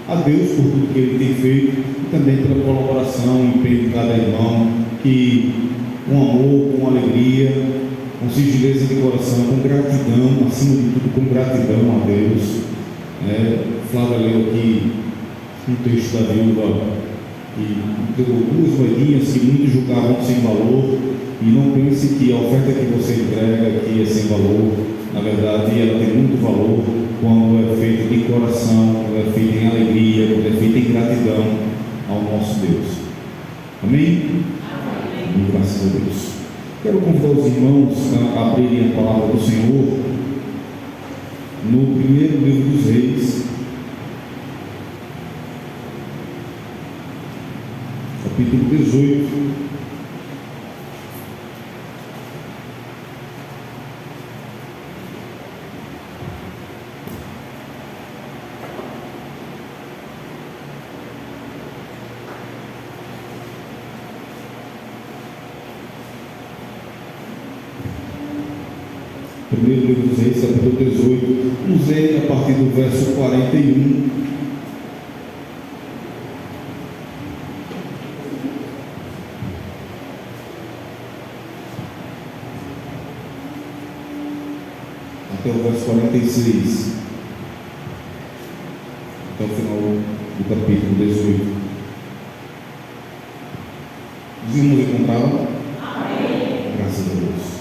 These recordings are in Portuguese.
a Deus por tudo que Ele tem feito e também pela colaboração e empenho de cada irmão, que com amor, com alegria, com singeleza de coração, com gratidão, acima de tudo com gratidão a Deus. Flávia leu aqui um texto da viúva que entregou 2 moedinhas que muitos julgavam sem valor, e não pense que a oferta que você entrega aqui é sem valor. Na verdade, ela tem muito valor quando é feita de coração, quando é feita em alegria, quando é feita em gratidão ao nosso Deus. Amém? Amém. Graças a Deus. Quero convidar os irmãos a abrirem a palavra do Senhor no primeiro livro dos Reis, capítulo 18. Primeiro livro dos Reis, capítulo 18, vamos ler a partir do verso 41. Até o verso 46, até o final do capítulo 18. Os irmãos encontraram? Amém. Graças a Deus.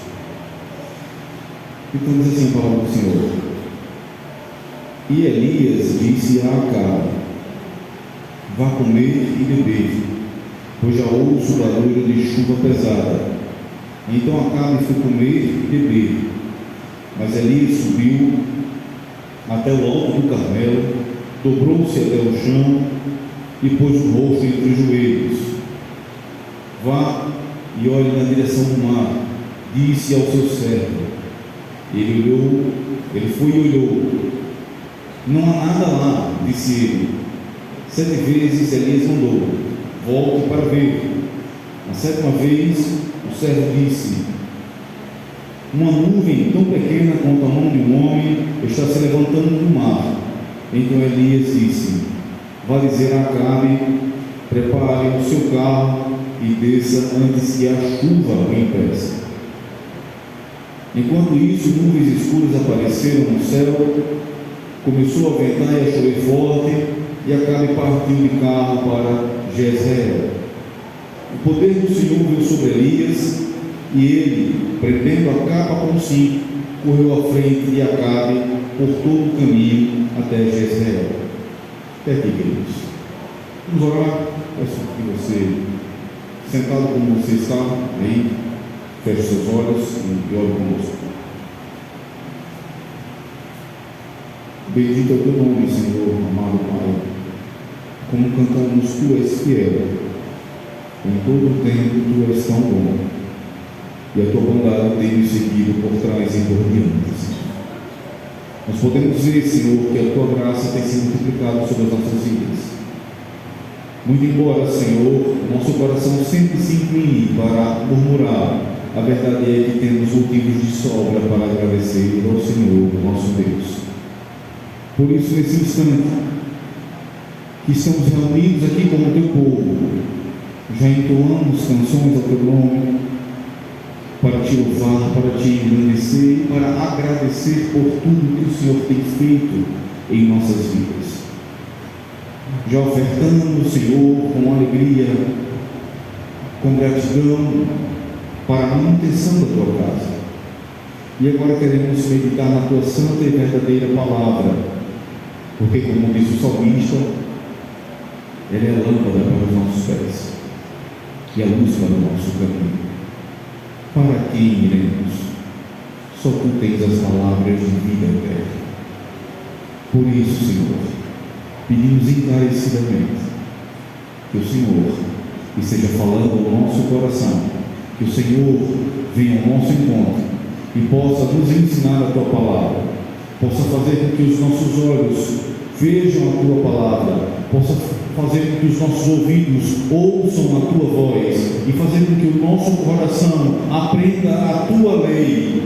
Então diz assim a palavra do Senhor: E Elias disse a Acabe: Vá comer e beber, pois já ouço barulho de chuva pesada. Então Acabe foi comer e beber. Mas Elias subiu até o alto do Carmelo, dobrou-se até o chão e pôs o rosto entre os joelhos. Vá e olhe na direção do mar, disse ao seu servo. Ele foi e olhou. Não há nada lá, disse ele. 7 vezes Elias mandou: volte para ver. A 7ª vez o servo disse: uma nuvem tão pequena quanto a mão de um homem está se levantando do mar. Então Elias disse: vá dizer a Acabe: prepare o seu carro e desça antes que a chuva o impeça. Enquanto isso, nuvens escuras apareceram no céu, começou a ventar e a chover forte, e Acabe partiu de carro para Jezreel. O poder do Senhor veio sobre Elias, e ele, prendendo a capa com cinto, correu à frente de Acabe por todo o caminho até Jezreel. Até aqui, queridos. Vamos orar. Peço que você, sentado como você está, aí, feche seus olhos e ore conosco. Bendito é o teu nome, Senhor, amado Pai. Como cantamos, tu és fiel. Em todo o tempo tu és tão bom. E a tua bondade tem nos seguido por trás e por diante, Senhor. Nós podemos ver, Senhor, que a tua graça tem se multiplicado sobre as nossas vidas. Muito embora, Senhor, nosso coração sempre se incline para murmurar, a verdade é que temos motivos de sobra para agradecer ao Senhor, nosso Deus. Por isso, nesse instante, que estamos reunidos aqui como o teu povo, já entoamos canções ao teu nome, para te louvar, para te engrandecer, para agradecer por tudo que o Senhor tem feito em nossas vidas. Já ofertamos, Senhor, com alegria, com gratidão, para a manutenção da tua casa. E agora queremos meditar na tua santa e verdadeira palavra, porque, como diz o salmista, ela é a lâmpada para os nossos pés e a luz para o nosso caminho. Para quem iremos? Só tu tens as palavras de vida eterna. Por isso, Senhor, pedimos encarecidamente que o Senhor esteja falando ao nosso coração, que o Senhor venha ao nosso encontro e possa nos ensinar a tua palavra, possa fazer com que os nossos olhos vejam a tua palavra, possa fazer com que os nossos ouvidos ouçam a tua voz e fazer com que o nosso coração aprenda a tua lei,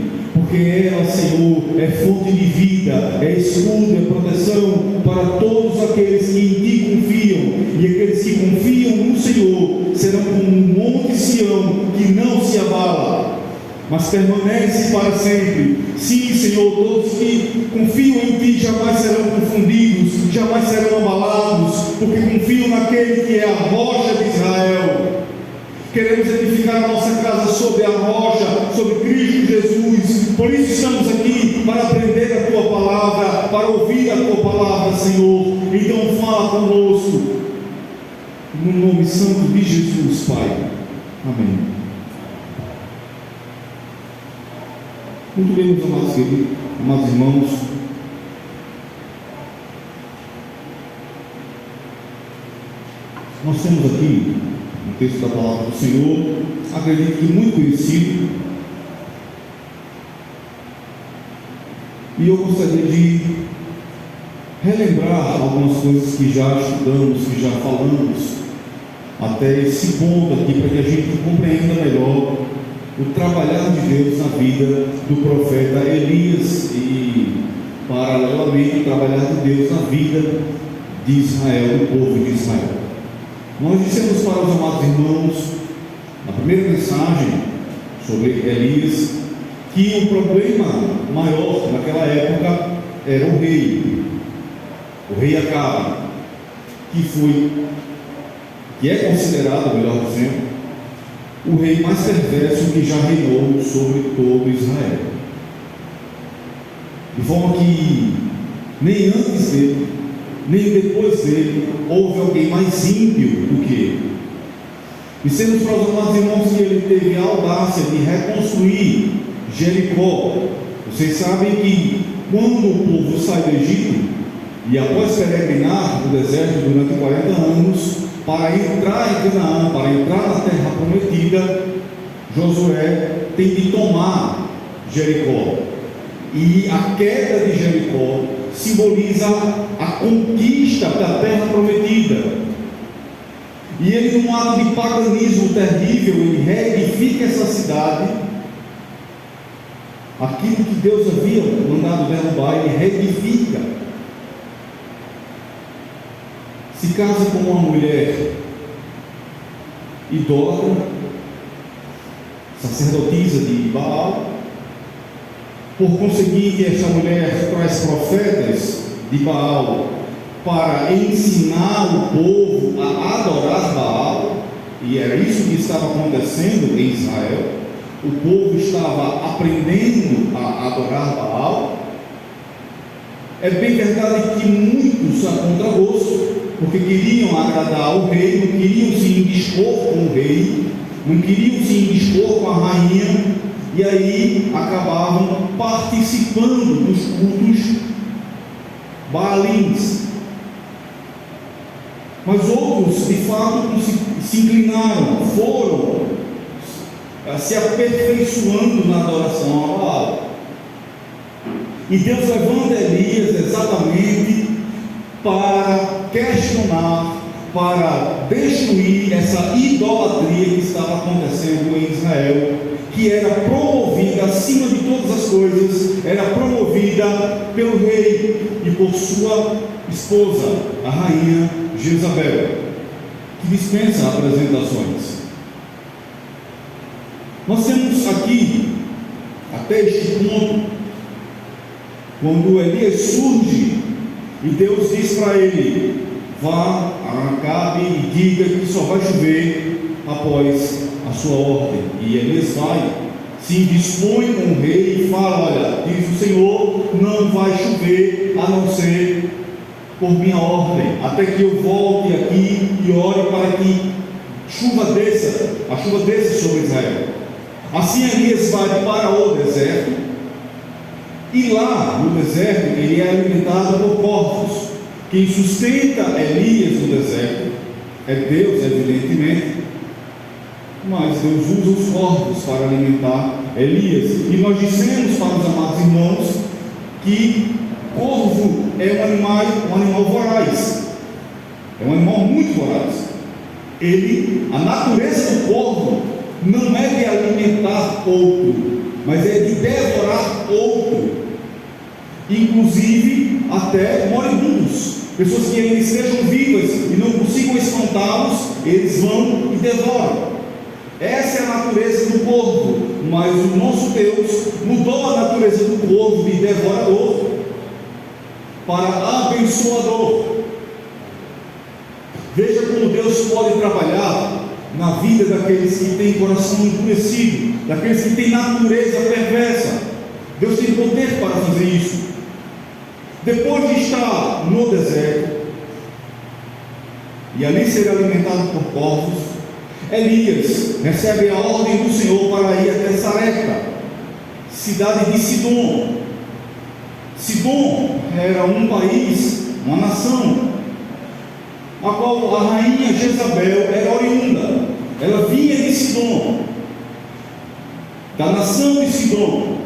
porque ela, Senhor, é fonte de vida, é escudo, é proteção para todos aqueles que em Ti confiam, e aqueles que confiam no Senhor serão como um monte Sião que não se abala, mas permanece para sempre. Sim, Senhor, todos que confiam em Ti jamais serão confundidos, jamais serão abalados, porque confiam naquele que é a rocha de Israel. Queremos edificar a nossa casa sobre a rocha, sobre Cristo Jesus. Por isso estamos aqui, para aprender a Tua palavra, para ouvir a Tua palavra, Senhor. Então fala conosco, no nome santo de Jesus, Pai. Amém. Muito bem, meus amados queridos, amados irmãos. Nós temos aqui um texto da palavra do Senhor, acredito que muito conhecido, e eu gostaria de relembrar algumas coisas que já estudamos, que já falamos, até esse ponto aqui, para que a gente compreenda melhor o trabalhar de Deus na vida do profeta Elias e, paralelamente, o trabalhar de Deus na vida de Israel, do povo de Israel. Nós dissemos para os amados irmãos, na primeira mensagem sobre Elias, que o problema maior naquela época era o rei Acabe, que é considerado, melhor dizendo, o rei mais perverso que já reinou sobre todo Israel. De forma que nem antes dele, nem depois dele, houve alguém mais ímpio do que ele. Dissemos para os amados irmãos que ele teve a audácia de reconstruir Jericó. Vocês sabem que quando o povo sai do Egito, e após peregrinar no deserto durante 40 anos, para entrar em Canaã, para entrar na terra prometida, Josué tem de tomar Jericó. E a queda de Jericó simboliza a conquista da terra prometida. E ele, num ato de paganismo terrível, ele reedifica essa cidade. Aquilo que Deus havia mandado derrubar, ele reedifica. Se casa com uma mulher idólatra, sacerdotisa de Baal. Por conseguinte, esta mulher traz profetas de Baal para ensinar o povo a adorar Baal, e era isso que estava acontecendo em Israel. O povo estava aprendendo a adorar Baal. É bem verdade que muitos a contragosto, porque queriam agradar ao rei, não queriam se indispor com o rei, não queriam se indispor com a rainha, e aí acabavam participando dos cultos baalins. Mas outros, de fato, se inclinaram, foram se aperfeiçoando na adoração a Baal. E Deus levanta Elias exatamente para questionar, para destruir essa idolatria que estava acontecendo em Israel, que era promovida acima de todas as coisas, era promovida pelo rei e por sua esposa, a rainha Jezabel, que dispensa apresentações. Nós temos aqui, até este ponto, quando Elias surge e Deus diz para ele: vá a Acabe e diga que só vai chover após a sua ordem. E Elias vai, se indispõe com o rei e fala: olha, diz o Senhor, não vai chover a não ser por minha ordem, até que eu volte aqui e ore para que a chuva desça sobre Israel. Assim Elias vai para o deserto, e lá no deserto ele é alimentado por corvos. Quem sustenta Elias no deserto é Deus, evidentemente, mas Deus usa os corvos para alimentar Elias. E nós dissemos para os amados irmãos que corvo é um animal voraz, é um animal muito voraz. A natureza do corvo não é de alimentar outro, mas é de devorar outro, inclusive até moribundos, pessoas que ainda estejam vivas e não consigam espantá-los, eles vão e devoram. Essa é a natureza do corvo, mas o nosso Deus mudou a natureza do corvo de devorador para abençoador. Veja como Deus pode trabalhar na vida daqueles que têm coração endurecido, daqueles que têm natureza perversa. Deus tem poder para fazer isso. Depois de estar no deserto e ali ser alimentado por corvos, Elias recebe a ordem do Senhor para ir até Sarepta, cidade de Sidom. Sidom era um país, uma nação, a qual a rainha Jezabel era oriunda. Ela vinha de Sidom, da nação de Sidom.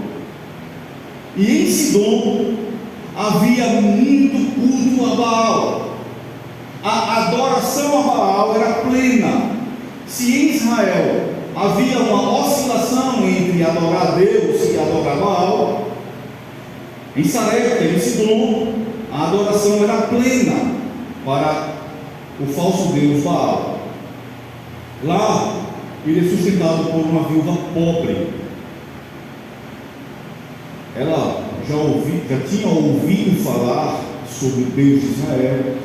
E em Sidom havia muito culto a Baal. A adoração a Baal era plena. Se em Israel havia uma oscilação entre adorar a Deus e adorar Baal, em Sarepta, em Sidom, a adoração era plena para o falso deus Baal. Lá, ele é sustentado por uma viúva pobre. Ela já tinha ouvido falar sobre o Deus de Israel,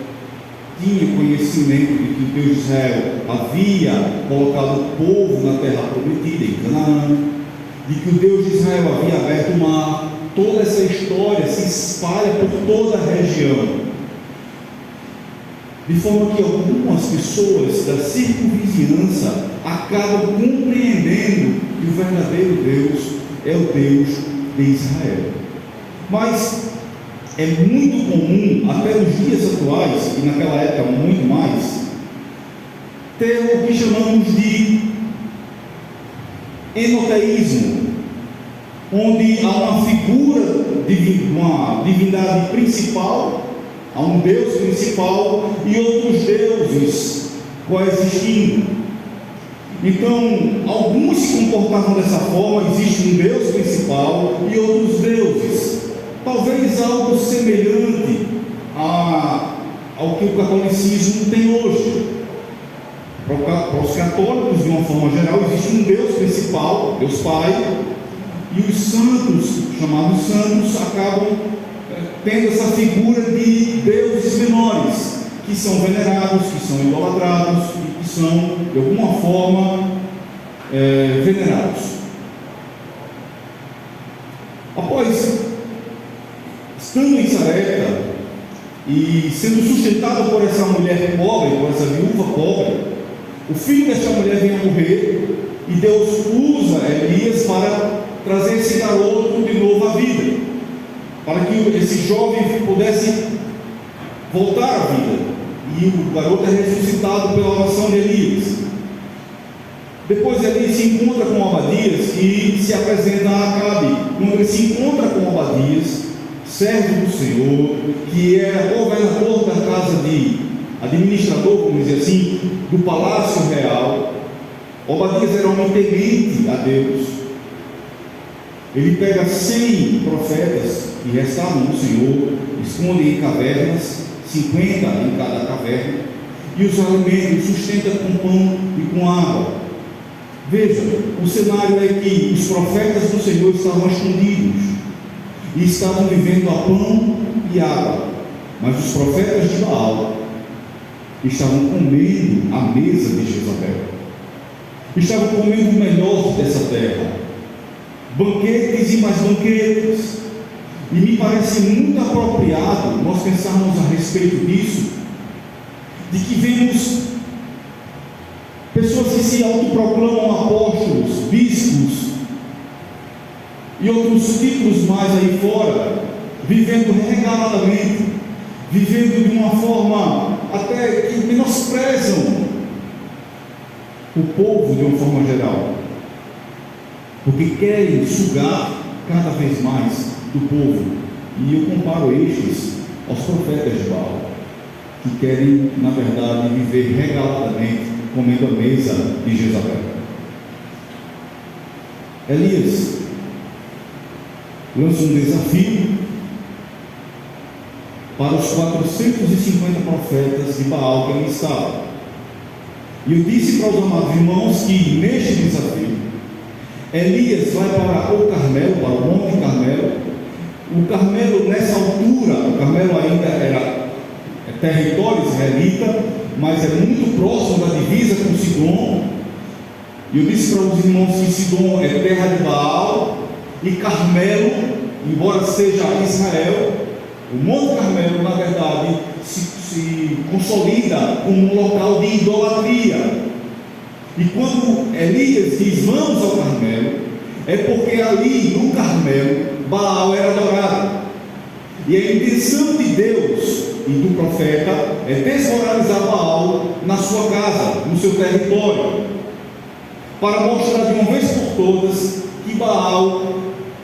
tinha conhecimento de que o Deus de Israel havia colocado o povo na terra prometida, em Canaã, de que o Deus de Israel havia aberto o mar. Toda essa história se espalha por toda a região, de forma que algumas pessoas da circunvizinhança acabam compreendendo que o verdadeiro Deus é o Deus de Israel. Mas é muito comum, até nos dias atuais, e naquela época muito mais, ter o que chamamos de enoteísmo, onde há uma figura, uma divindade principal, há um Deus principal e outros deuses coexistindo. Então, alguns se comportavam dessa forma. Existe um Deus principal e outros deuses, talvez algo semelhante ao que o catolicismo tem hoje. Para os católicos, de uma forma geral, existe um Deus principal, Deus Pai, e os santos, chamados santos, acabam tendo essa figura de deuses menores, que são venerados, que são idolatrados e que são, de alguma forma, venerados. Após, estando em Sarepta e sendo sustentado por essa mulher pobre, por essa viúva pobre, o filho desta mulher vem a morrer e Deus usa Elias para trazer esse garoto de novo à vida, para que esse jovem pudesse voltar à vida. E o garoto é ressuscitado pela oração de Elias. Depois Elias se encontra com Obadias e se apresenta a Acabe. Quando ele se encontra com Obadias, servo do Senhor, que era governador da casa de administrador, vamos dizer assim, do palácio real, Obadias era um temente a Deus. Ele pega 100 profetas que restavam no Senhor, esconde em cavernas, 50 em cada caverna, e os alimenta, sustenta com pão e com água. Veja, o cenário é que os profetas do Senhor estavam escondidos e estavam vivendo a pão e água, mas os profetas de Baal estavam comendo a mesa de Jezabel, estavam comendo o melhor dessa terra, banquetes e mais banquetes. E me parece muito apropriado nós pensarmos a respeito disso, de que vemos pessoas que se autoproclamam apóstolos, bispos e outros títulos mais aí fora, vivendo regaladamente, vivendo de uma forma até que menosprezam o povo de uma forma geral, porque querem sugar cada vez mais do povo. E eu comparo estes aos profetas de Baal, que querem, na verdade, viver regaladamente, comendo a mesa de Jezabel. Elias lança um desafio para os 450 profetas de Baal que ali estavam. E eu disse para os amados irmãos que neste desafio, Elias vai para o Carmelo, para o Monte Carmelo. O Carmelo, nessa altura, o Carmelo ainda era território israelita, mas é muito próximo da divisa com Sidom. E eu disse para os irmãos que Sidom é terra de Baal, e Carmelo, embora seja Israel, o Monte Carmelo, na verdade, se consolida como um local de idolatria. E quando Elias diz vamos ao Carmelo, é porque ali no Carmelo Baal era adorado. E a intenção de Deus e do profeta é desmoralizar Baal na sua casa, no seu território, para mostrar de uma vez por todas que Baal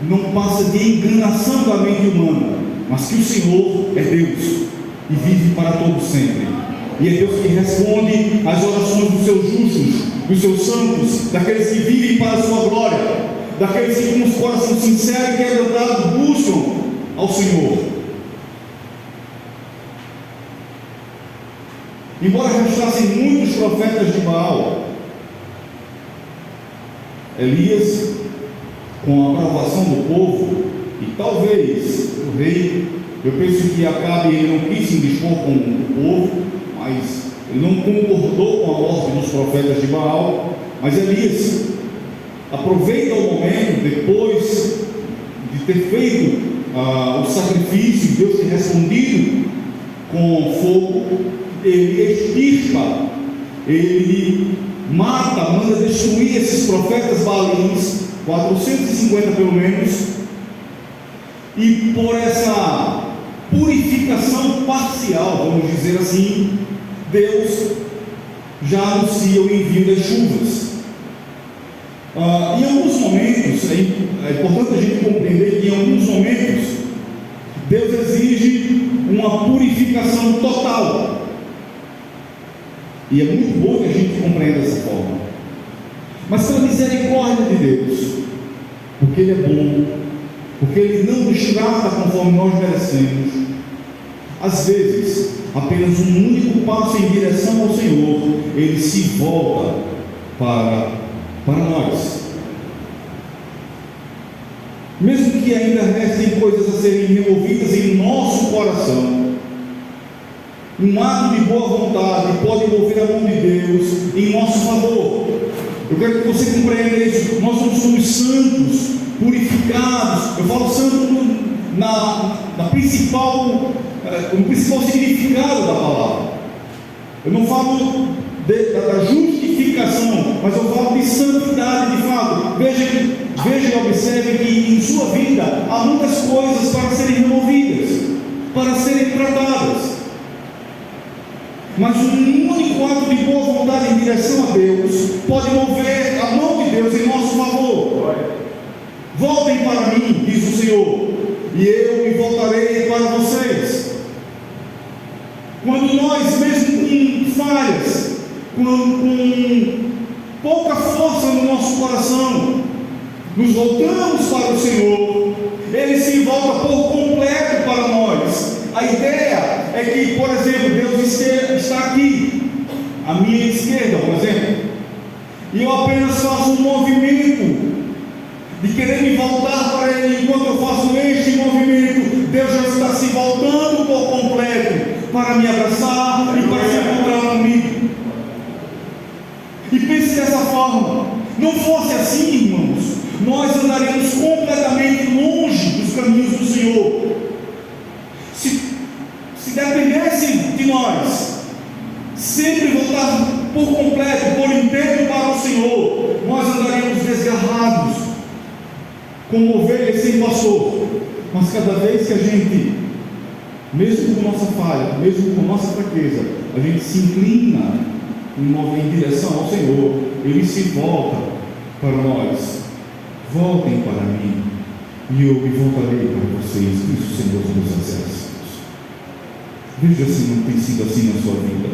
não passa de enganação da mente humana, mas que o Senhor é Deus e vive para todo sempre. E é Deus que responde às orações dos seus justos, dos seus santos, daqueles que vivem para a sua glória, daqueles que com os coração sincero e quebrantado buscam ao Senhor. Embora restassem muitos profetas de Baal, Elias, com a aprovação do povo, e talvez o rei, eu penso que Acabe ele não quis se indispor com o povo, mas ele não concordou com a morte dos profetas de Baal. Mas Elias aproveita o momento, depois de ter feito o sacrifício, Deus ter respondido com fogo, ele extirpa, ele mata, manda destruir esses profetas baalins, 450 pelo menos, e por essa purificação parcial, vamos dizer assim, Deus já anuncia o envio das chuvas. Em alguns momentos, é importante a gente compreender que em alguns momentos Deus exige uma purificação total, e é muito bom que a gente compreenda dessa forma, mas pela misericórdia de Deus, porque Ele é bom, porque Ele não nos trata conforme nós merecemos. Às vezes, apenas um único passo em direção ao Senhor, Ele se volta para nós. Mesmo que ainda restem coisas a serem removidas em nosso coração, um ato de boa vontade pode mover a mão de Deus em nosso favor. Eu quero que você compreenda isso. Nós não somos santos, purificados. Eu falo santo no principal significado da palavra. Eu não falo da justificação, mas eu falo de santidade de fato. Veja e observe que em sua vida há muitas coisas para serem removidas, para serem tratadas. Mas um único ato de boa vontade em direção a Deus pode mover a mão de Deus em nosso favor. Voltem para mim, diz o Senhor, e eu me voltarei para vocês. Quando nós, mesmo com falhas, com pouca força no nosso coração, nos voltamos para o Senhor, Ele se volta por completo para nós. A ideia é que, por exemplo, Deus está aqui, à minha esquerda, por exemplo, e eu apenas faço um movimento de querer me voltar para Ele. Enquanto eu faço este movimento, Deus já está se voltando por completo para me abraçar e para se encontrar comigo. E pense dessa forma. Não fosse assim, irmãos, nós andaríamos completamente longe dos caminhos do Senhor. Se dependesse de nós sempre voltar por completo, por inteiro para o Senhor, nós andaríamos desgarrados, como ovelhas sem pastor. Mas cada vez que a gente, mesmo com nossa falha, mesmo com nossa fraqueza, a gente se inclina em direção ao Senhor, Ele se volta para nós. Voltem para mim, e eu me voltarei para vocês, diz o Senhor dos Exércitos. Veja se não tem sido assim na sua vida.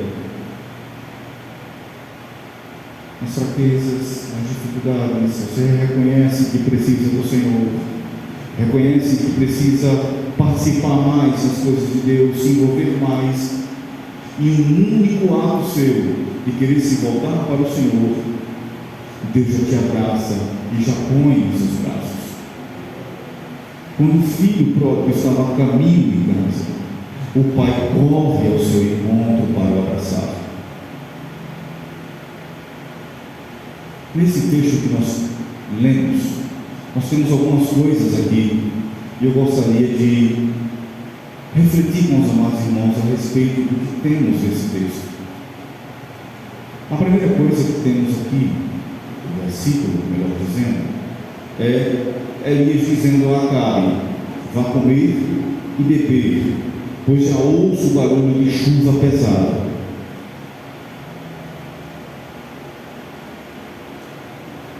As fraquezas, as dificuldades, você reconhece que precisa do Senhor. reconhece que precisa participar mais das coisas de Deus, se envolver mais, e um único ato seu de querer se voltar para o Senhor, Deus já te abraça e já põe nos seus braços. Quando o filho próprio estava a caminho de casa, o pai corre ao seu encontro para o abraçar. Nesse texto que nós lemos, nós temos algumas coisas aqui, e eu gostaria de refletir com os amados irmãos a respeito do que temos nesse texto. A primeira coisa que temos aqui, o versículo, melhor dizendo, é Elias dizendo a Acabe: vá comer e beber, pois já ouço o barulho de chuva pesada.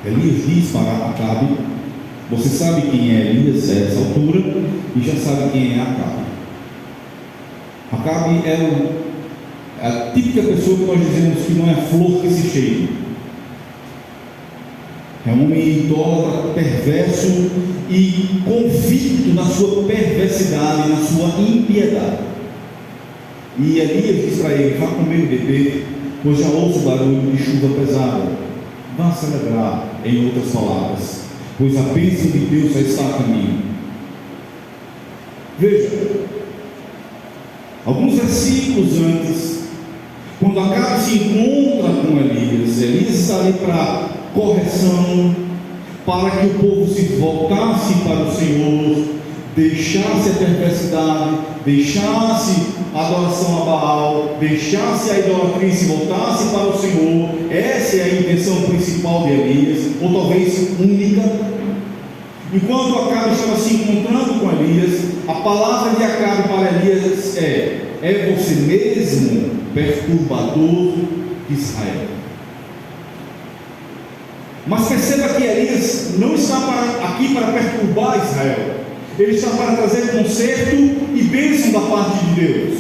Elias diz para Acabe: você sabe quem é Elias a essa altura e já sabe quem é Acabe. Acabe é a típica pessoa que nós dizemos que não é flor que se cheira. É um homem idólatra, perverso e convicto na sua perversidade, na sua impiedade. E Elias diz para ele: vá comer e beber, pois já ouço o barulho de chuva pesada. Vá celebrar, em outras palavras, pois a bênção de Deus já está a caminho. Veja, alguns versículos antes, quando Acabe se encontra com Elias, Elias está ali para correção, para que o povo se voltasse para o Senhor, deixasse a perversidade, deixasse a adoração a Baal, deixasse a idolatria e se voltasse para o Senhor. Essa é a intenção principal de Elias, ou talvez única. Enquanto Acabe estava se encontrando com Elias, a palavra de Acabe para Elias é você mesmo, perturbador de Israel. Mas perceba que Elias não está aqui para perturbar Israel, ele está para trazer conserto e bênção da parte de Deus.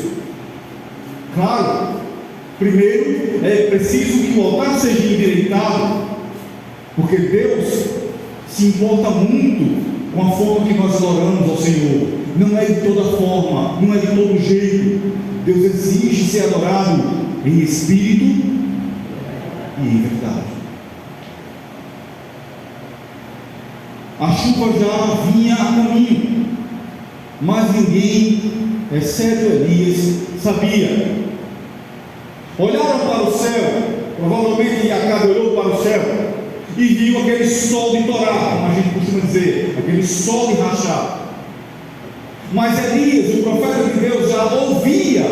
Claro, primeiro é preciso que o altar seja endireitado, porque Deus se importa muito com a forma que nós adoramos ao Senhor. Não é de toda forma, não é de todo jeito. Deus exige ser adorado em espírito e em verdade. A chuva já vinha a caminho, mas ninguém, exceto Elias, sabia. Olharam para o céu, provavelmente Acabe olhou para o céu e viu aquele sol de Torá, como a gente costuma dizer, aquele sol de rachar. Mas Elias, o profeta de Deus, já ouvia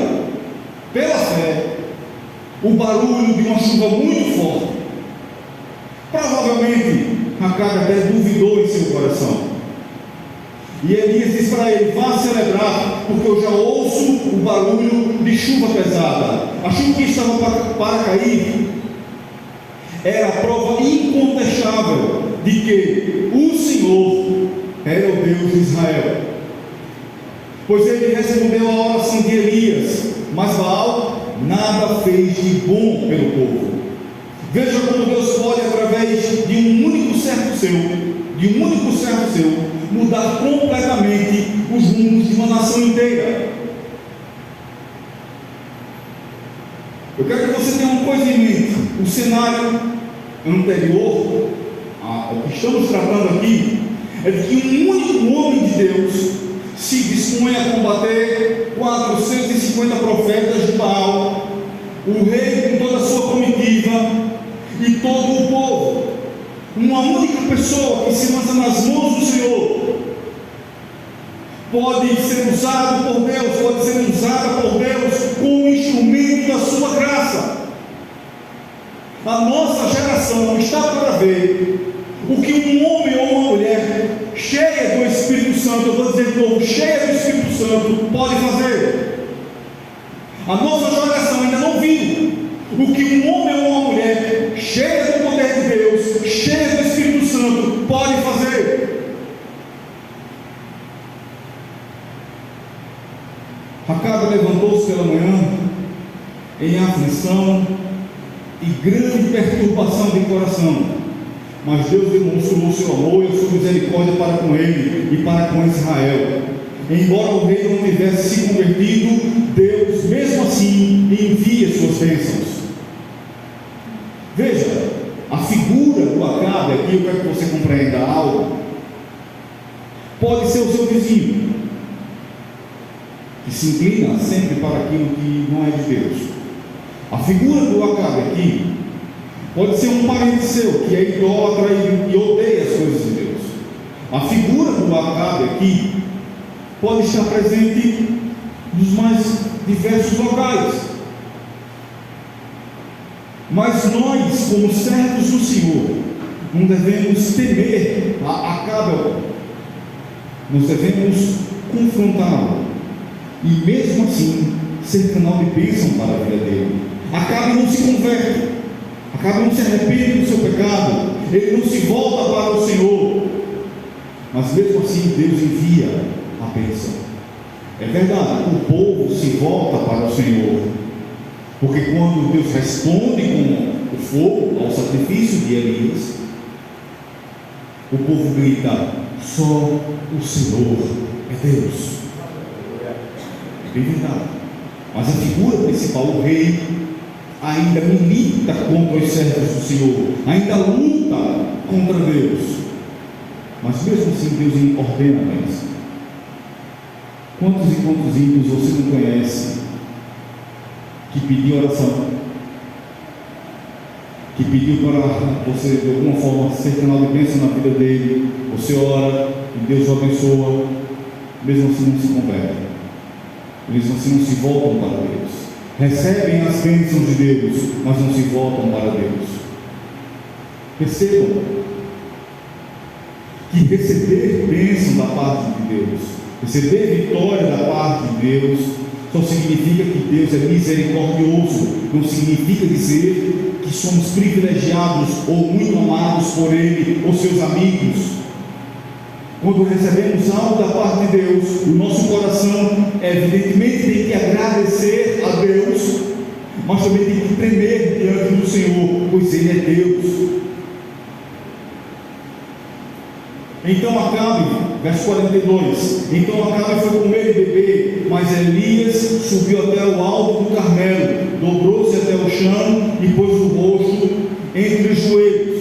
pela fé o barulho de uma chuva muito forte. Provavelmente Acabe até duvidou em seu coração. E Elias diz para ele: vá celebrar, porque eu já ouço o barulho de chuva pesada. A chuva que estava para cair era a prova incontestável de que o Senhor era o Deus de Israel. Pois ele respondeu à oração de Elias, mas Baal nada fez de bom pelo povo. Veja como Deus pode, através de um único servo seu, mudar completamente os rumos de uma nação inteira. Eu quero que você tenha uma coisa em mente: o cenário anterior ao que estamos tratando aqui é de que um único homem de Deus se dispõe a combater 450 profetas de Baal, o rei com toda a sua comitiva e todo o povo. Uma única pessoa que se lança nas mãos do Senhor pode ser usado por Deus, pode ser usada por Deus como instrumento da sua graça. A nossa geração está para ver o que um homem ou uma mulher cheia do Espírito Santo, eu vou dizer de novo, cheia do Espírito Santo, pode fazer. A nossa geração ainda não viu o que um homem ou uma mulher cheia do poder de Deus, cheia do Espírito Santo, pode fazer. Acabe levantou-se pela manhã em aflição e grande perturbação de coração, mas Deus demonstrou o seu amor e a sua misericórdia para com ele e para com Israel. Embora o rei não tivesse se convertido, Deus mesmo assim envia suas bênçãos. Veja, a figura do Acabe aqui, eu quero que você compreenda algo. Pode ser o seu vizinho, que se inclina sempre para aquilo que não é de Deus. A figura do Acabe aqui pode ser um parente seu, que é idólatra e odeia as coisas de Deus. A figura do Acabe aqui pode estar presente nos mais diversos locais. Mas nós, como servos do Senhor, não devemos temer a Acabe. Nós devemos confrontá-lo e mesmo assim ser canal de bênção para a vida dele. Acabe não se converte, Acabe não se arrepende do seu pecado, ele não se volta para o Senhor, mas mesmo assim Deus envia a bênção. É verdade, o povo se volta para o Senhor, porque quando Deus responde com o fogo ao sacrifício de Elias, o povo grita: só o Senhor é Deus. É bem verdade. Mas a figura principal, o rei, ainda milita contra os servos do Senhor, ainda luta contra Deus, mas mesmo assim Deus ordena a bênção. Quantos e quantos ímpios você não conhece que pediu oração, que pediu para você de alguma forma ser canal de bênção na vida dele? Você ora e Deus o abençoa, mesmo assim não se converte, mesmo assim não se voltam para Deus, recebem as bênçãos de Deus, mas não se voltam para Deus. Percebam que receber bênção da parte de Deus, receber vitória da parte de Deus, só significa que Deus é misericordioso, não significa dizer que somos privilegiados ou muito amados por Ele ou seus amigos. Quando recebemos algo da parte de Deus, o nosso coração evidentemente tem que agradecer a Deus, mas também tem que tremer diante do Senhor, pois Ele é Deus. Então Acabe, verso 42, então Acabe foi comer e beber, mas Elias subiu até o alto do Carmelo, dobrou-se até o chão e pôs o rosto entre os joelhos.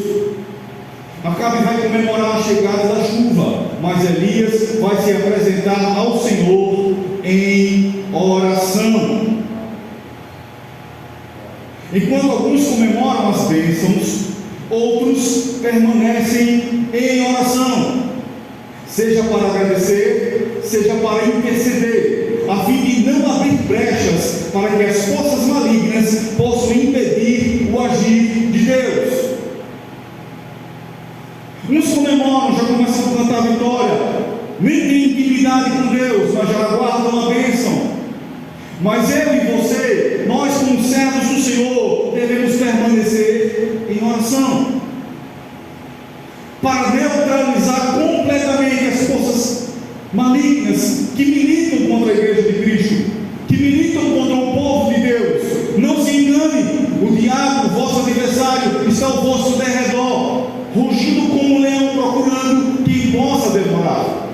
Acabe vai comemorar a chegada da chuva, mas Elias vai se apresentar ao Senhor em oração. Enquanto alguns comemoram as bênçãos, outros permanecem em oração, seja para agradecer, seja para interceder, a fim de não abrir brechas para que as forças malignas possam impedir o agir de Deus. Uns comemoram, já começam a cantar vitória, nem têm intimidade com Deus, mas já aguardam a bênção. Mas eu e você, nós como servos do Senhor, devemos permanecer em oração, para neutralizar completamente as forças malignas que militam contra a igreja de Cristo, que militam contra o povo de Deus. Não se engane, o diabo, vosso adversário, está ao vosso derredor, rugindo como um leão, procurando quem possa devorar.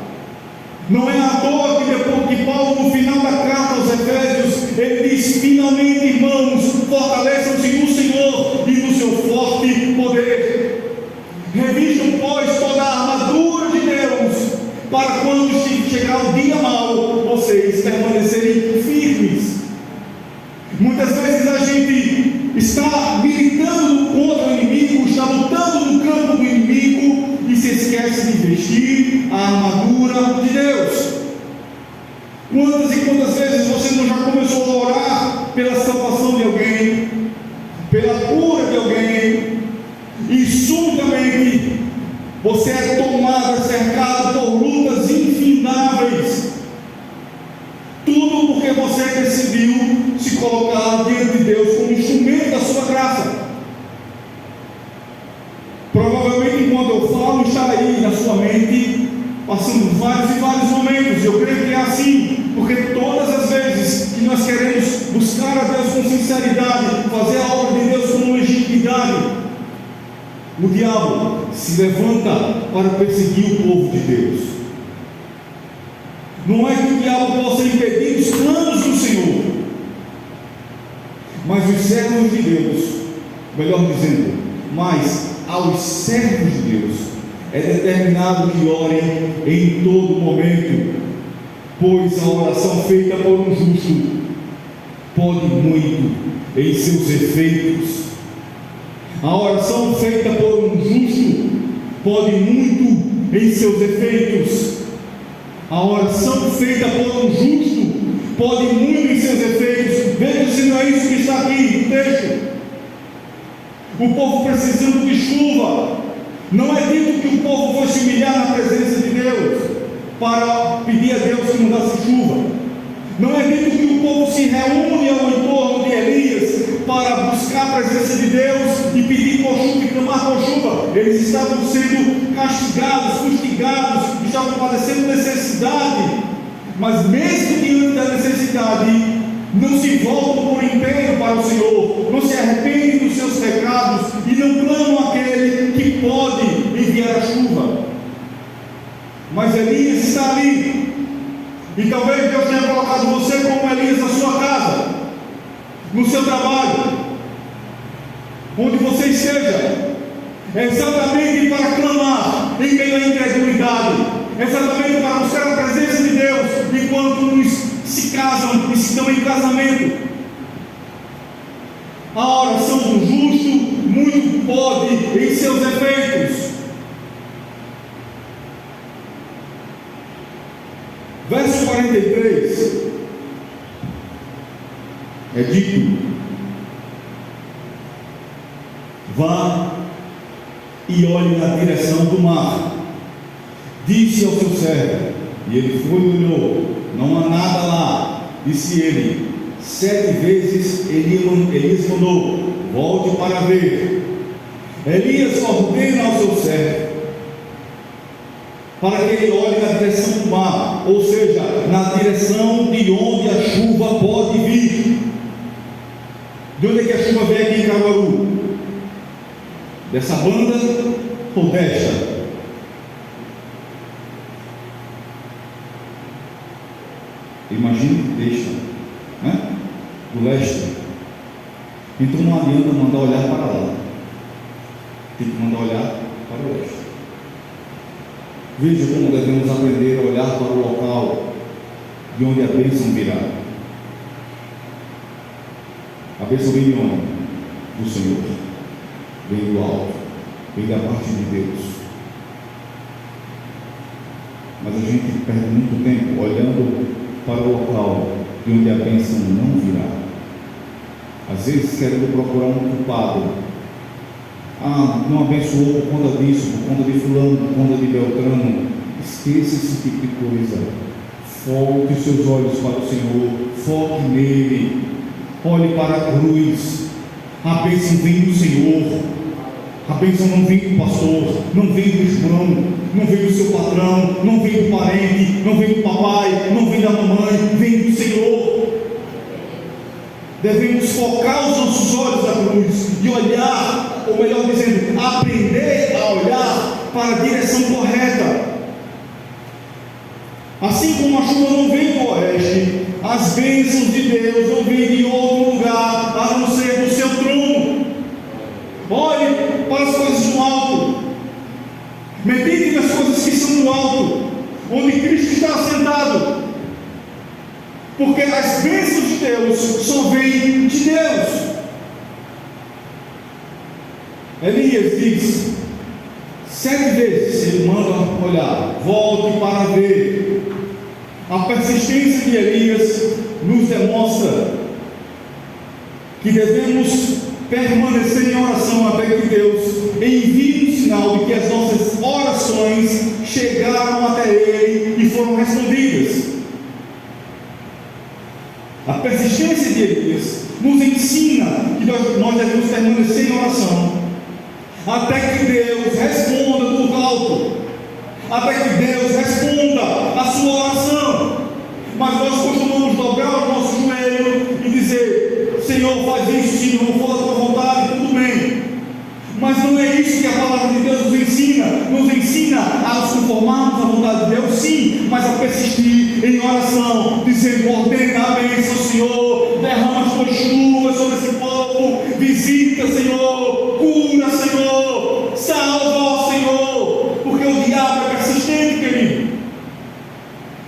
Não é à toa que depois que Paulo, no final da carta aos Efésios, ele diz: finalmente, irmãos, fortaleçam-se no Senhor e no seu forte poder. Revistam, pois, toda a armadura de Deus, para quando chegar o dia mau, vocês permanecerem firmes. Muitas vezes a gente está militando contra o inimigo, está lutando no campo do inimigo e se esquece de vestir a armadura de Deus. Quantas e quantas vezes você não já começou a orar pela salvação de alguém, pela cura de alguém, e subitamente você é tomado, cercado por lutas infindáveis, tudo porque você decidiu se colocar diante de Deus como instrumento da sua graça. Provavelmente, enquanto eu falo, está aí na sua mente, passando vários e vários momentos. Eu creio que é assim, porque todas as vezes que nós queremos buscar a Deus com sinceridade, fazer a obra de Deus com legitimidade, o diabo se levanta para perseguir o povo de Deus. Não é que o diabo possa impedir os planos do Senhor, mas os servos de Deus, melhor dizendo, mas aos servos de Deus é determinado que orem em todo momento, pois a oração feita por um justo pode muito em seus efeitos. A oração feita por um justo pode muito em seus efeitos. A oração feita por um justo pode muito em seus efeitos. Veja se não é isso que está aqui no texto. O povo precisando de chuva. Não é dito que o povo foi se humilhar na presença de Deus para pedir a Deus que mandasse chuva. Não é dito que o povo se reúne ao entorno de Elias para buscar a presença de Deus e pedir por chuva e clamar por chuva. Eles estavam sendo castigados, fustigados, estavam padecendo necessidade, mas mesmo diante da necessidade, não se voltam por empenho para o Senhor, não se arrependem dos seus pecados e não clamam aquele que pode enviar a chuva. Mas Elias está ali, e talvez Deus tenha colocado você como Elias na sua casa, no seu trabalho, onde você esteja, exatamente para clamar em meio à incredulidade, exatamente para buscar a presença de Deus, enquanto uns se casam e estão em casamento. A oração do justo muito pode em seus efeitos. Verso 43 é dito: vá e olhe na direção do mar. Disse ao seu servo, e ele foi e olhou, não há nada lá. Disse ele, 7 vezes Elias mandou, volte para ver. Elias ordena ao seu servo para que ele olhe na direção do mar, ou seja, na direção de onde a chuva pode vir. De onde é que a chuva vem aqui em Caruaru? Dessa banda ou desta? Imagine que desta, né? Do leste. Então não adianta mandar olhar para lá, tem que mandar olhar para o leste. Veja como devemos aprender a olhar para o local de onde a bênção virá. A bênção vem de onde? Do Senhor, vem do alto, vem da parte de Deus. Mas a gente perde muito tempo olhando para o local de onde a bênção não virá. Às vezes querendo procurar um culpado. Não abençoou por conta disso, por conta de fulano, por conta de Beltrano. Esqueça esse tipo de coisa. Foque os seus olhos para o Senhor, foque nele, olhe para a cruz. A bênção vem do Senhor. A bênção não vem do pastor, não vem do irmão, não vem do seu patrão, não vem do parente, não vem do papai, não vem da mamãe, vem do Senhor. Devemos focar os nossos olhos na cruz e olhar, ou melhor dizendo, aprender a olhar para a direção correta. Assim como a chuva não vem do oeste, as bênçãos de Deus não vêm de outro lugar a não ser do seu trono. Olhe para as coisas do alto, medite nas coisas que são do alto, onde Cristo está assentado, porque as bênçãos de Deus só vêm de Deus. Elias diz 7 vezes, ele manda olhar, volte para ver. A persistência de Elias nos demonstra que devemos permanecer em oração até que Deus envie um sinal de que as nossas orações chegaram até Ele e foram respondidas. A persistência de Elias nos ensina que nós devemos permanecer em oração até que Deus responda do alto, até que Deus responda a sua oração. Mas nós costumamos dobrar o nosso joelho e dizer: Senhor, faz isso, se não for da tua vontade, tudo bem. Mas Mas não é isso que a palavra de Deus nos ensina. Nos ensina a nos conformarmos à vontade de Deus, sim, mas a persistir em oração, dizendo: ordena a bênção, Senhor, derrama as tuas chuvas sobre esse povo, visita, Senhor, cura, Senhor, salva, Senhor, porque o diabo é persistente, querido.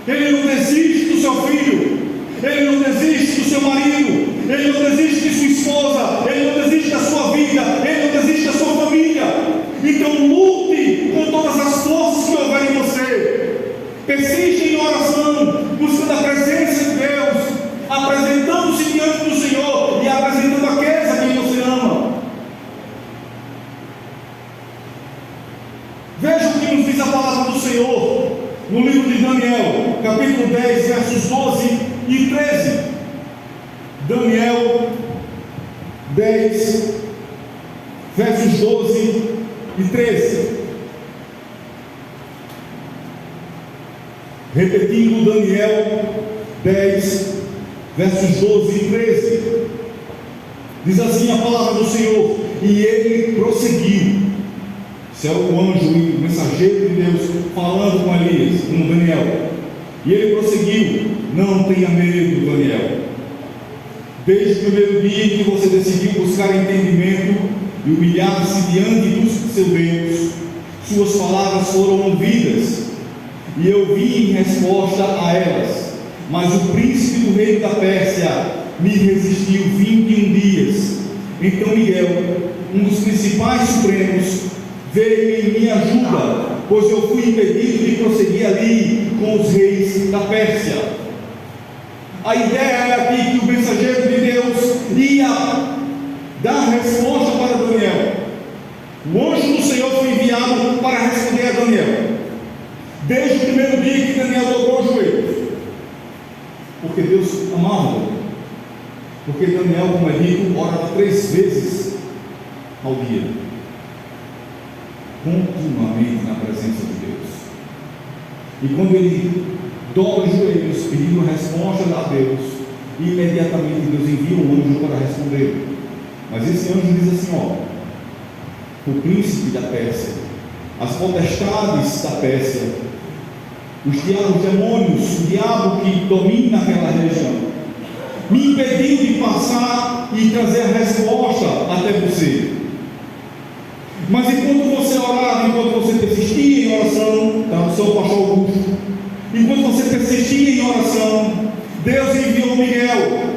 Ele não desiste do seu filho, ele não desiste do seu marido, ele não desiste de sua esposa, ele não desiste da sua vida, ele não desiste da sua família. Então lute com todas as forças que houver em você, persiste em oração, buscando a presença de Deus, apresentando-se diante do Senhor e apresentando aqueles a quem você ama. Veja o que nos diz a palavra do Senhor no livro de Daniel, capítulo 10, versos 12 e 13. Daniel 10, versos 12 e 13. Repetindo, Daniel 10, versos 12 e 13. Diz assim a palavra do Senhor: e ele prosseguiu. Esse é o anjo, o mensageiro de Deus, falando com Elias, com Daniel. E ele prosseguiu: não tenha medo, Daniel. Desde o primeiro dia em que você decidiu buscar entendimento e humilhar-se diante do seu Deus, suas palavras foram ouvidas, e eu vim em resposta a elas. Mas o príncipe do reino da Pérsia me resistiu 21 dias. Então Miguel, um dos principais supremos, veio em minha ajuda, pois eu fui impedido de prosseguir ali com os reis da Pérsia. A ideia é aqui que o mensageiro de Deus ia dar resposta para Daniel. O anjo do Senhor foi enviado para responder a Daniel, desde o primeiro dia que Daniel dobrou os joelhos, porque Deus amava Daniel, porque Daniel, como é dito, orava 3 vezes ao dia, continuamente na presença de Deus. E quando ele dobra os joelhos pedindo resposta a Deus, imediatamente Deus envia um anjo para responder. Mas esse anjo diz assim: ó, o príncipe da Pérsia, as potestades da Pérsia, os demônios, o diabo que domina aquela região, me impediu de passar e trazer a resposta até você. Mas enquanto você orava, enquanto você persistia em oração, tá? O seu pastor Augusto, enquanto você persistia em oração, Deus enviou Miguel,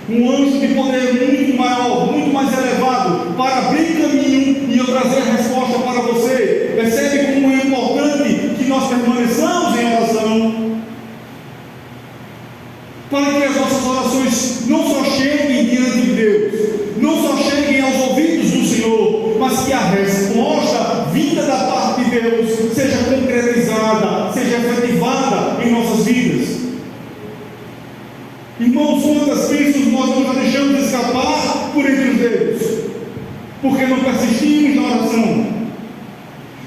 um anjo de poder muito maior, muito mais elevado, para abrir caminho e eu trazer a resposta para você. Percebe como é importante que nós permaneçamos em oração, para que as nossas orações não só cheguem diante de Deus, não só cheguem aos ouvidos do Senhor, mas que a resposta vinda da parte de Deus seja concretizada, seja efetivada em nossas vidas. Irmãos, quantas bênçãos nós não já deixamos escapar por entre os dedos, porque não persistimos na oração.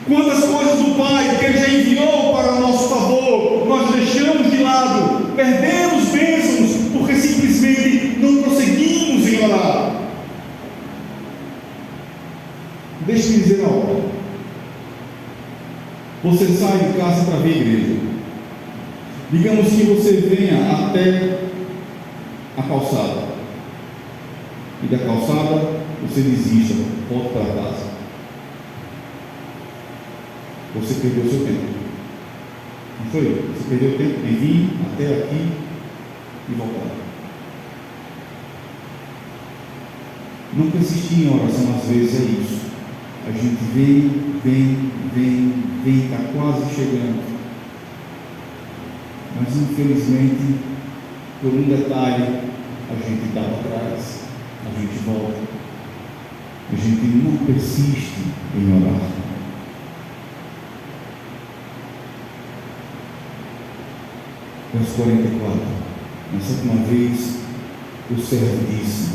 Quantas coisas do Pai que Ele já enviou para o nosso favor, nós deixamos de lado, perdemos bênçãos, porque simplesmente não prosseguimos em orar. Deixe-me dizer algo. Você sai de casa para ver a igreja. Digamos que você venha até a calçada, e da calçada você desista, volta para casa. Você perdeu seu tempo, não foi? Você perdeu tempo de vir até aqui e voltar. Não persistir em oração, às vezes é isso. A gente vem, está quase chegando, mas infelizmente, por um detalhe, a gente dá para trás, a gente volta, a gente não persiste em orar. Verso 44, na 7ª vez, o servo disse: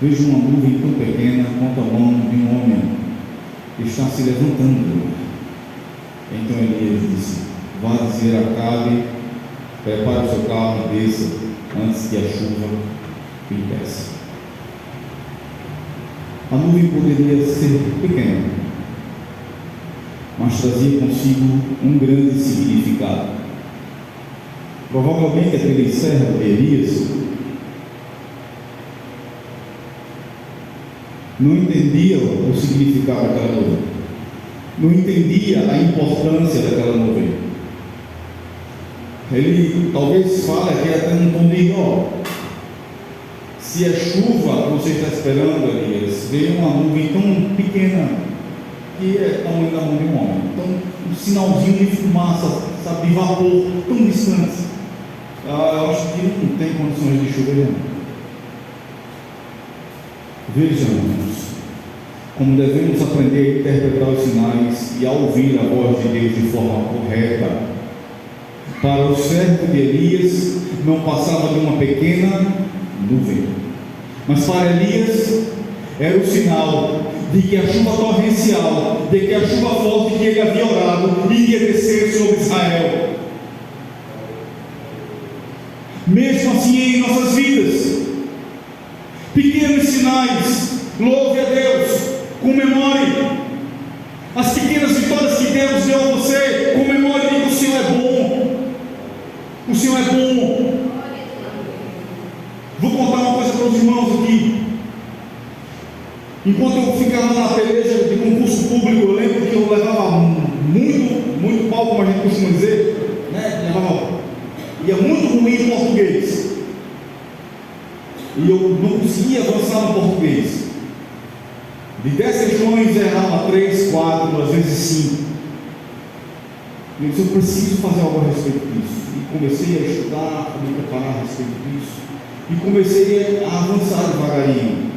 vejo uma nuvem tão pequena quanto a mão de um homem que está se levantando. Então Elias disse: vá dizer a Acabe, prepare o seu carro e desça antes que a chuva impeça. A nuvem poderia ser pequena, mas trazia consigo um grande significado. Provavelmente aquele servo Elias não entendia o significado daquela nuvem, não entendia a importância daquela nuvem. Ele talvez fale aqui até num tom de ó, se é chuva que você está esperando, Elias, veio uma nuvem tão pequena que é tamanho da mão de um homem, então um sinalzinho de fumaça, sabe, de vapor tão distante. Eu acho que não tem condições de chover. Vejamos como devemos aprender a interpretar os sinais e a ouvir a voz de Deus de forma correta. Para o servo de Elias não passava de uma pequena nuvem, mas para Elias era o sinal de que a chuva torrencial, de que a chuva forte que ele havia orado iria descer sobre Israel. Mesmo assim em nossas vidas, pequenos sinais, louve a Deus, comemore as pequenas vitórias que Deus deu a você, comemore e diga: o Senhor é bom, o Senhor é bom. Vou contar uma coisa para os irmãos aqui. Enquanto eu ficava na peleja de concurso público, eu lembro que eu levava muito pau, como a gente costuma dizer, né? Ia muito ruim em português, e eu não conseguia avançar no português. De 10 questões eu errava 3, 4, às vezes 5. Eu disse: eu preciso fazer algo a respeito disso. E comecei a estudar, a me preparar a respeito disso, e comecei a avançar devagarinho.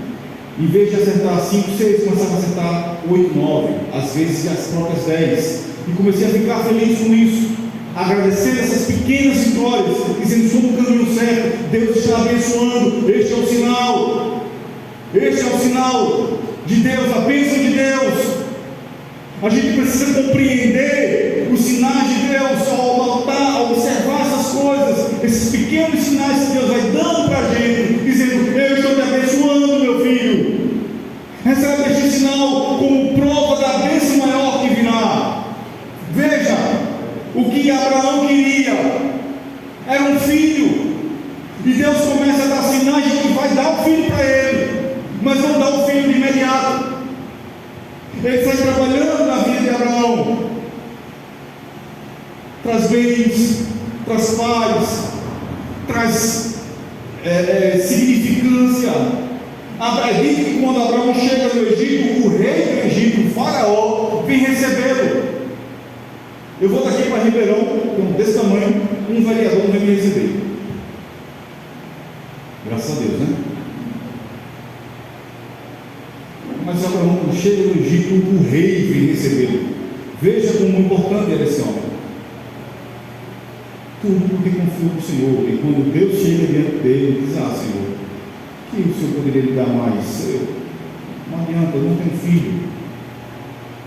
Em vez de acertar 5, 6, começava a acertar 8, 9, às vezes as próprias 10, e comecei a ficar feliz com isso, agradecendo essas pequenas vitórias, dizendo: estou no caminho certo, Deus está abençoando. Este é o sinal, este é o sinal de Deus, a bênção de Deus. A gente precisa compreender os sinais de Deus, ao notar, ao observar essas coisas, esses pequenos sinais que Deus vai dando para a gente, dizendo: eu estou te abençoando, meu filho. Recebe este sinal como prova da bênção maior que virá. Veja, o que Abraão queria era um filho, e Deus começa a dar sinais de que vai dar o filho para ele, mas não dá o filho de imediato. Ele foi trabalhando na vida de Abraão, traz bens, traz paz, traz significância. Diz que quando Abraão chega no Egito, o rei do Egito, o faraó, vem recebê-lo. Eu vou daqui para Ribeirão, desse tamanho, um vereador não vem me receber. Graças a Deus, né? Mas Abraão, quando chega no Egito, o rei vem recebê-lo. Veja como importante era esse homem. Tudo porque confiou no Senhor. E quando Deus chega diante dele, diz: ah, Senhor, que o Senhor poderia lhe dar mais? Não adianta, eu não tenho filho.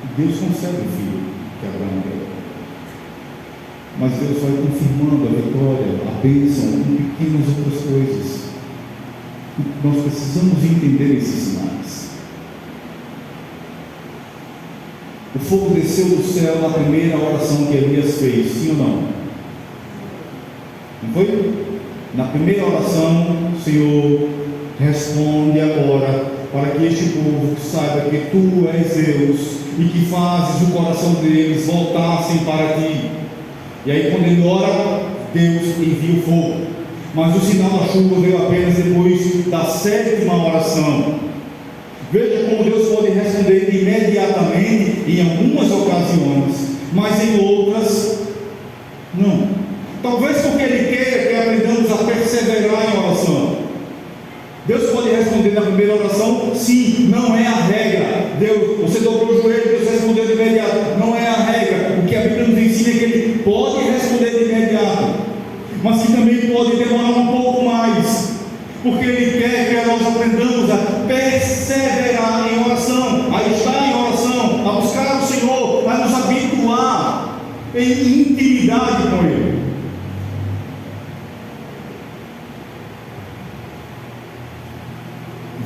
E Deus concede o filho que Abraão deu. Mas Deus vai confirmando a vitória, a bênção, com pequenas outras coisas. Nós precisamos entender esses sinais. O fogo desceu do céu na primeira oração que Elias fez, sim ou não? Não foi? Na primeira oração, Senhor, responde agora, para que este povo saiba que Tu és Deus, e que fazes o coração deles voltassem para Ti. E aí, quando ele ora, Deus envia o fogo. Mas o sinal da chuva veio apenas depois da 7ª oração. Veja como Deus pode responder imediatamente em algumas ocasiões, mas em outras não. Talvez porque Ele queira que aprendamos a perseverar em oração. Deus pode responder na primeira oração, sim, não é a regra. Deus, você dobrou o joelho, Deus respondeu de imediato, não é a regra. O que a Bíblia nos ensina é que Ele pode responder de imediato, mas que também pode demorar um pouco mais, porque Ele quer que nós aprendamos a perseverar em oração, a estar em oração, a buscar o Senhor, a nos habituar em intimidade com Ele.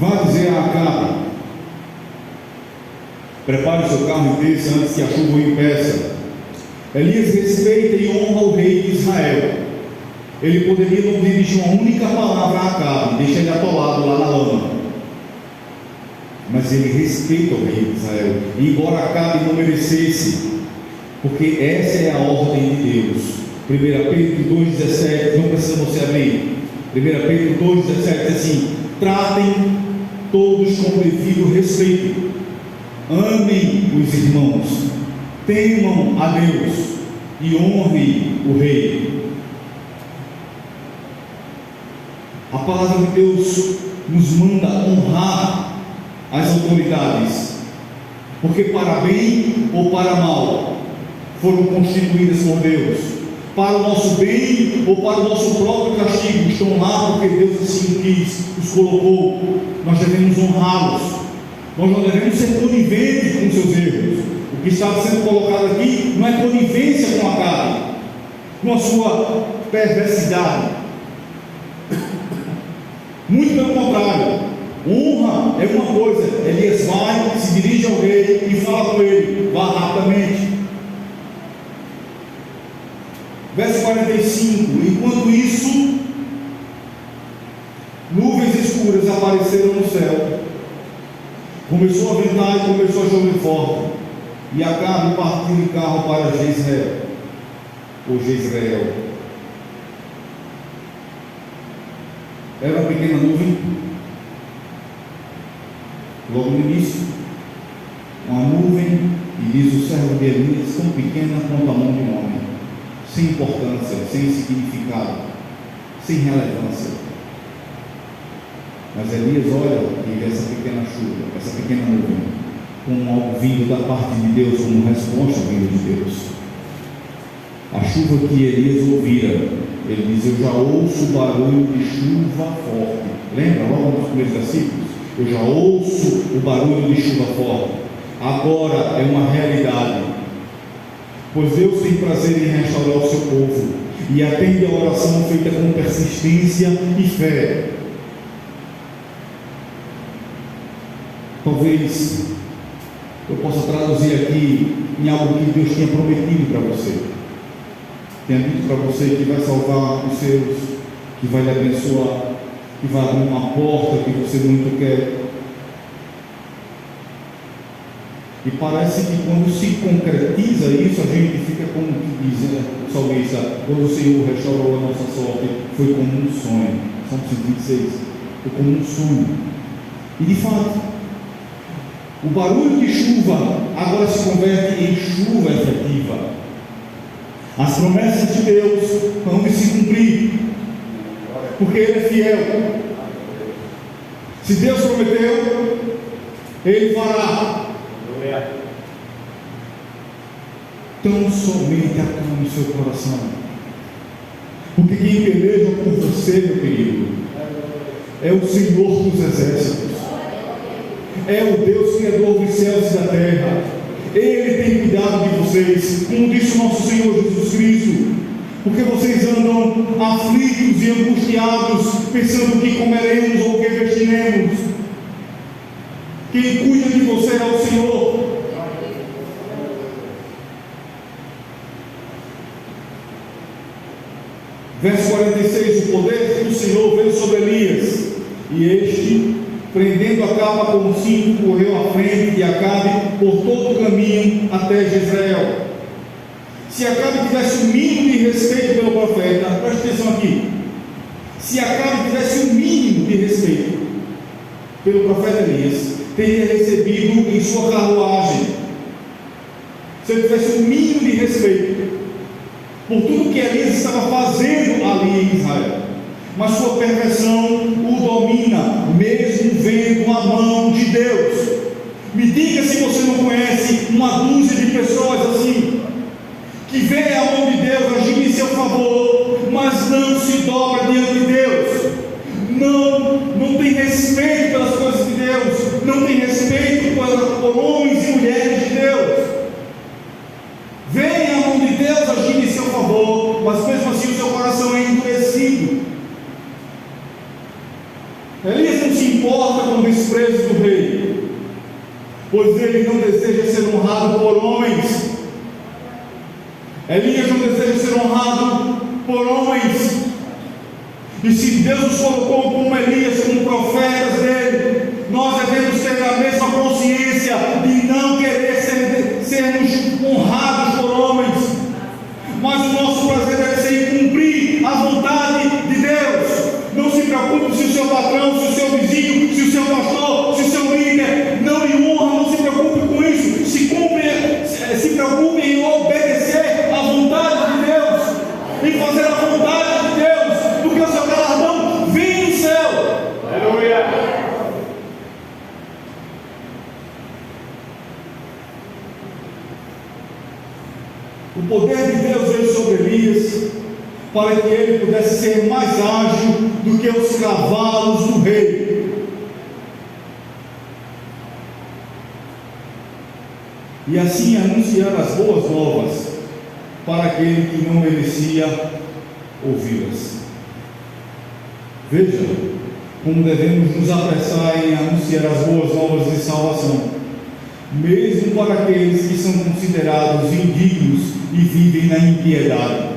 Vai dizer a Acabe Prepare o seu carro e desça antes que a chuva o impeça. Elias respeita e honra o rei de Israel. Ele poderia não dirigir uma única palavra a Acabe, deixa ele atolado lá na lama. Mas ele respeita o rei de Israel, embora Acabe não merecesse, porque essa é a ordem de Deus. 1 Pedro 2,17, não precisa você abrir. 1 Pedro 2,17 diz assim: tratem todos com devido respeito, amem os irmãos, temam a Deus e honrem o rei. A palavra de Deus nos manda honrar as autoridades, porque para bem ou para mal foram constituídas por Deus, para o nosso bem ou para o nosso próprio castigo, estão lá porque Deus assim quis, os colocou. Nós devemos honrá-los, nós não devemos ser coniventes com seus erros. O que está sendo colocado aqui não é conivência com a carne, com a sua perversidade, muito pelo contrário. Honra é uma coisa. Elias vai, se dirige ao rei e fala com ele, vá rapidamente. Verso 45: enquanto isso, nuvens escuras apareceram no céu, começou a ventar e começou a chover forte, e Acabe partiu em carro para Jezreel, ou Jezreel. Era uma pequena nuvem, logo no início, uma nuvem, e diz o servo de Elias, tão pequena quanto a mão de um homem, sem importância, sem significado, sem relevância. Mas Elias olha e vê essa pequena chuva, essa pequena nuvem, como algo vindo da parte de Deus, como resposta vindo de Deus. A chuva que Elias ouvira, ele diz: eu já ouço o barulho de chuva forte. Lembra logo nos primeiros versículos? Eu já ouço o barulho de chuva forte. Agora é uma realidade, pois Deus tem prazer em restaurar o seu povo e atende a oração feita com persistência e fé. Talvez eu possa traduzir aqui em algo que Deus tinha prometido para você. Tenha dito para você que vai salvar os seus, que vai lhe abençoar, que vai abrir uma porta que você muito quer. E parece que quando se concretiza isso, a gente fica como que diz o salmista: quando o Senhor restaurou a nossa sorte, foi como um sonho. Salmo 126, foi como um sonho. E de fato, o barulho de chuva agora se converte em chuva efetiva. As promessas de Deus vão se cumprir, porque Ele é fiel. Se Deus prometeu, Ele fará. Tão somente acalme o seu coração, porque quem peleja por você, meu querido, é o Senhor dos exércitos, é o Deus criador dos céus e da terra. Ele tem cuidado de vocês, como disse o nosso Senhor Jesus Cristo, porque vocês andam aflitos e angustiados, pensando que comeremos ou que vestiremos. Quem cuida de você é o Senhor. Verso 46: o poder do Senhor veio sobre Elias, e este, prendendo a capa com um cinto, correu à frente e Acabe por todo o caminho até Jezreel. Se Acabe tivesse o mínimo de respeito pelo profeta, preste atenção aqui, se Acabe tivesse o mínimo de respeito pelo profeta Elias, teria recebido em sua carruagem. Se ele tivesse o mínimo de respeito por tudo que Elias estava fazendo ali em Israel, mas sua perversão o domina, mesmo vendo a mão de Deus. Me diga se você não conhece uma dúzia de pessoas assim, que vê a mão de Deus agindo em seu favor, mas não se dobra diante de Deus, não tem respeito pelas coisas de Deus, não tem respeito por homens e mulheres de Deus. Vê a mão de Deus agindo em seu favor, mas mesmo assim o seu coração é endurecido. Elias não se importa com o desprezo do rei. pois ele não deseja ser honrado por homens. Elias não deseja ser honrado por homens. E se Deus nos colocou como Elias, como profetas dele, nós devemos ter a mesma consciência de não querer sermos honrados por homens, mas o nosso prazer deve ser em cumprir a vontade de Deus. Não se preocupe se o seu patrão, se o seu vizinho, se o seu pastor, se o seu líder não lhe honra, não se preocupe com isso. Se preocupe em obedecer à vontade de Deus, em fazer a vontade de Deus, porque o seu galardão vem do céu. Aleluia! O poder de Deus veio sobre Elias para que ele pudesse ser mais ágil do que os cavalos do rei. E assim anunciar as boas novas para aquele que não merecia ouvi-las. Veja como devemos nos apressar em anunciar as boas novas de salvação, mesmo para aqueles que são considerados indignos e vivem na impiedade.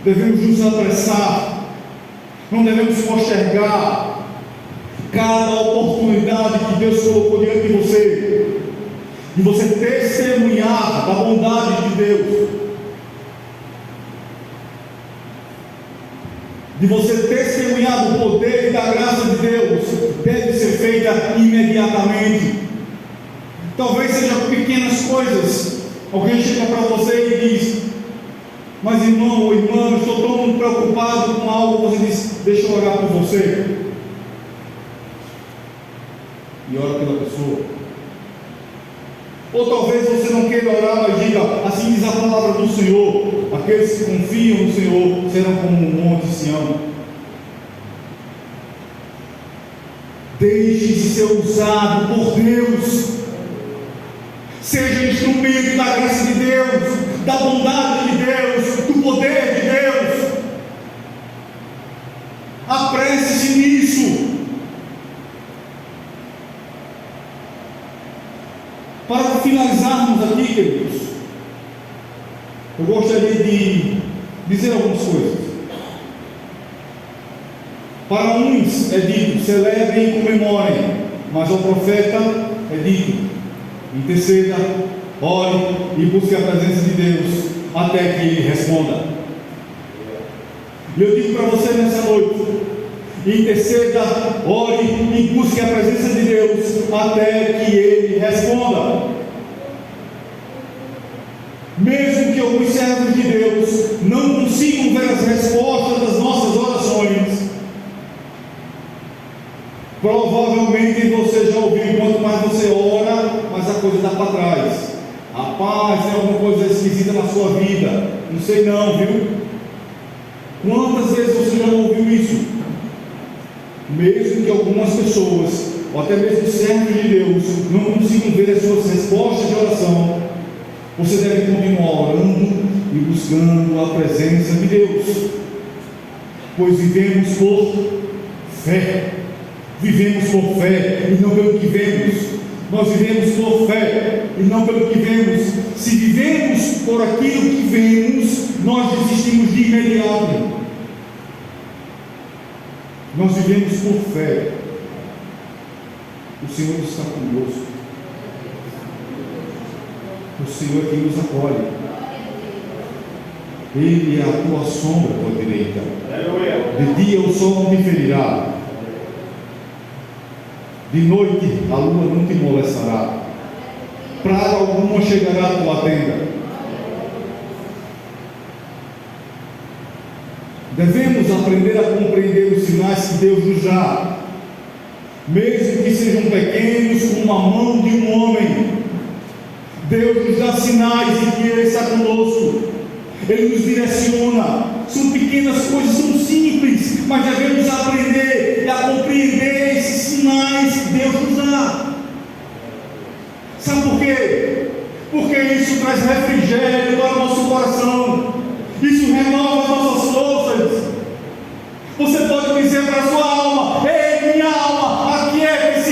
Devemos nos apressar, não devemos postergar cada oportunidade que Deus colocou diante de você testemunhar da bondade de Deus, de você testemunhar do poder e da graça de Deus, deve ser feita imediatamente. Talvez sejam pequenas coisas. Alguém chega para você e diz: mas irmão ou irmã, estou tão preocupado com algo. Você diz: deixa eu orar por você. E ora pela pessoa. Ou talvez você não queira orar, mas diga: assim diz a palavra do Senhor, aqueles que confiam no Senhor serão como um monte de Sião. Deixe-se ser usado por Deus. Seja instrumento da graça de Deus, da bondade de Deus, do poder de Deus. Apresse-se nisso. Para finalizarmos aqui, queridos, eu gostaria de dizer algumas coisas. Para uns é dito: celebrem e comemorem, mas ao profeta é dito: interceda, ore e busque a presença de Deus até que Ele responda. E eu digo para você nessa noite: interceda, ore e busque a presença de Deus até que Ele responda. Mesmo que alguns servos de Deus não consigam ver as respostas das nossas orações, provavelmente você já ouviu: quanto mais você ora, mais a coisa dá para trás. Rapaz, tem alguma coisa esquisita na sua vida. Não sei não, viu? Quantas vezes você já ouviu isso? Mesmo que algumas pessoas, ou até mesmo servos de Deus, não consigam ver as suas respostas de oração, você deve continuar orando e buscando a presença de Deus, pois vivemos por fé. Vivemos por fé e não pelo que vemos. Nós vivemos por fé e não pelo que vemos. Se vivemos por aquilo que vemos, nós desistimos de imediato. Nós vivemos por fé. O Senhor está conosco. O Senhor é quem nos acolhe. Ele é a tua sombra à tua direita. De dia o sol não te ferirá, de noite a lua não te molestará, praga alguma chegará à tua tenda. Devemos aprender a compreender os sinais que Deus nos dá, mesmo que sejam pequenos como a mão de um homem. Deus nos dá sinais de que Ele está conosco, Ele nos direciona. São pequenas coisas, são simples, mas devemos aprender a compreender esses sinais que Deus nos dá. Sabe por quê? Porque isso traz refrigério para o nosso coração, isso renova as nossas forças. Você pode dizer para a sua alma: ei, minha alma, aquiete-se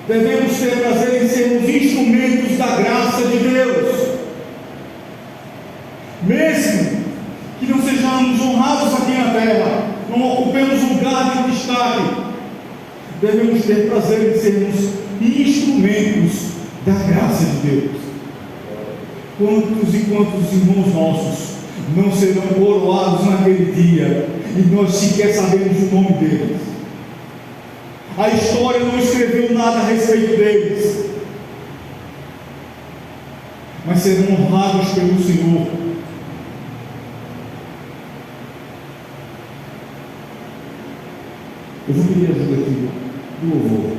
Devemos ter prazer em sermos instrumentos da graça de Deus. Mesmo que não sejamos honrados aqui na terra, não ocupemos lugar de destaque, devemos ter prazer em sermos instrumentos da graça de Deus. Quantos e quantos irmãos nossos não serão coroados naquele dia e nós sequer sabemos o nome deles? A história não escreveu nada a respeito deles, mas serão honrados pelo Senhor. Eu vou pedir ajuda aqui do louvor.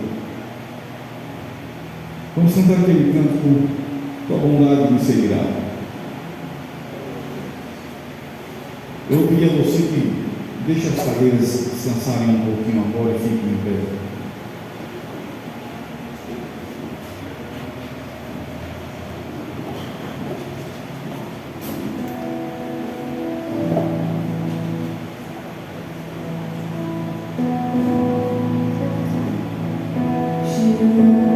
Vamos cantar aquele canto: tua bondade me seguirá. Eu vou pedir a você que deixe as cadeiras descansarem um pouquinho agora e fiquem em pé. Chegou